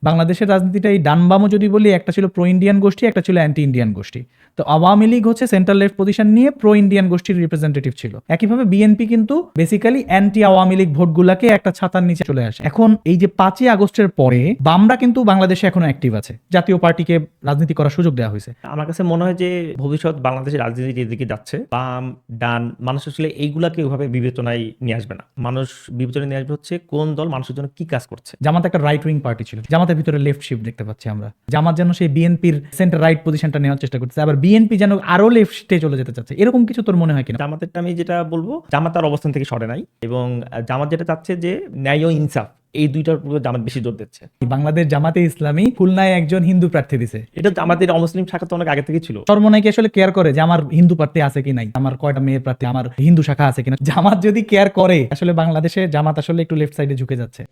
বাংলাদেশের রাজনীতিটা এই ডান বামও যদি বলি, একটা ছিল প্রো ইন্ডিয়ান গোষ্ঠী, একটা ছিল অ্যান্টি ইন্ডিয়ান গোষ্ঠী। তো আওয়ামী লীগ হচ্ছে সেন্ট্রাল লেফট পজিশন নিয়ে প্রো ইন্ডিয়ান গোষ্ঠীর রিপ্রেজেন্টেটিভ ছিল। একইভাবে বিএনপি কিন্তু বেসিক্যালি অ্যান্টি আওয়ামী লীগ ভোটগুলাকে একটা ছাতার নিচে চলে আসে। এখন এই যে 5ই আগস্টের পরে বামরা কিন্তু বাংলাদেশে এখনো অ্যাক্টিভ আছে, জাতীয় পার্টিকে রাজনীতি করার সুযোগ দেওয়া হয়েছে। আমার কাছে মনে হয় যে ভবিষ্যৎ বাংলাদেশের রাজনীতি যেদিকে যাচ্ছে, বাম ডান, মানুষ আসলে এইগুলাকে ওইভাবে বিবেচনায় নিয়ে আসবে না। মানুষ বিবেচনায় নিয়ে আসবে হচ্ছে কোন দল মানুষের জন্য কি কাজ করছে। জামাত একটা রাইট উইং পার্টি ছিল, জামাতের ভিতরে লেফট শিফট দেখতে পাচ্ছি আমরা। জামাত যেন সেই বিএনপির সেন্টার রাইট পজিশনটা নেওয়ার চেষ্টা করছে, আবার বিএনপি যেন আরো লেফটে চলে যেতে চাচ্ছে। এরকম কিছু তোর মনে হয় কিনা? জামাতেরটা আমি যেটা বলবো, জামাত তার অবস্থান থেকে সরে নাই, এবং জামাত যেটা চাচ্ছে যে ন্যায় ও ইনসাফ, এই দুইটার উপরে জামাত বেশি জোর দিচ্ছে। বাংলাদেশ জামাতে ইসলামী খুলনায় একজন হিন্দু প্রার্থী দিছে। এটা আমাদের অমুসলিম শাখা তো অনেক আগে থেকে ছিল। চরমোনাই কি আসলে কেয়ার করে যে আমার হিন্দু প্রার্থী আছে কি নাই, আমার কয়টা মেয়ের প্রার্থী, আমার হিন্দু শাখা আছে কিনা? জামাত যদি কেয়ার করে, আসলে বাংলাদেশে জামাত আসলে একটু লেফট সাইডে ঝুঁকে যাচ্ছে।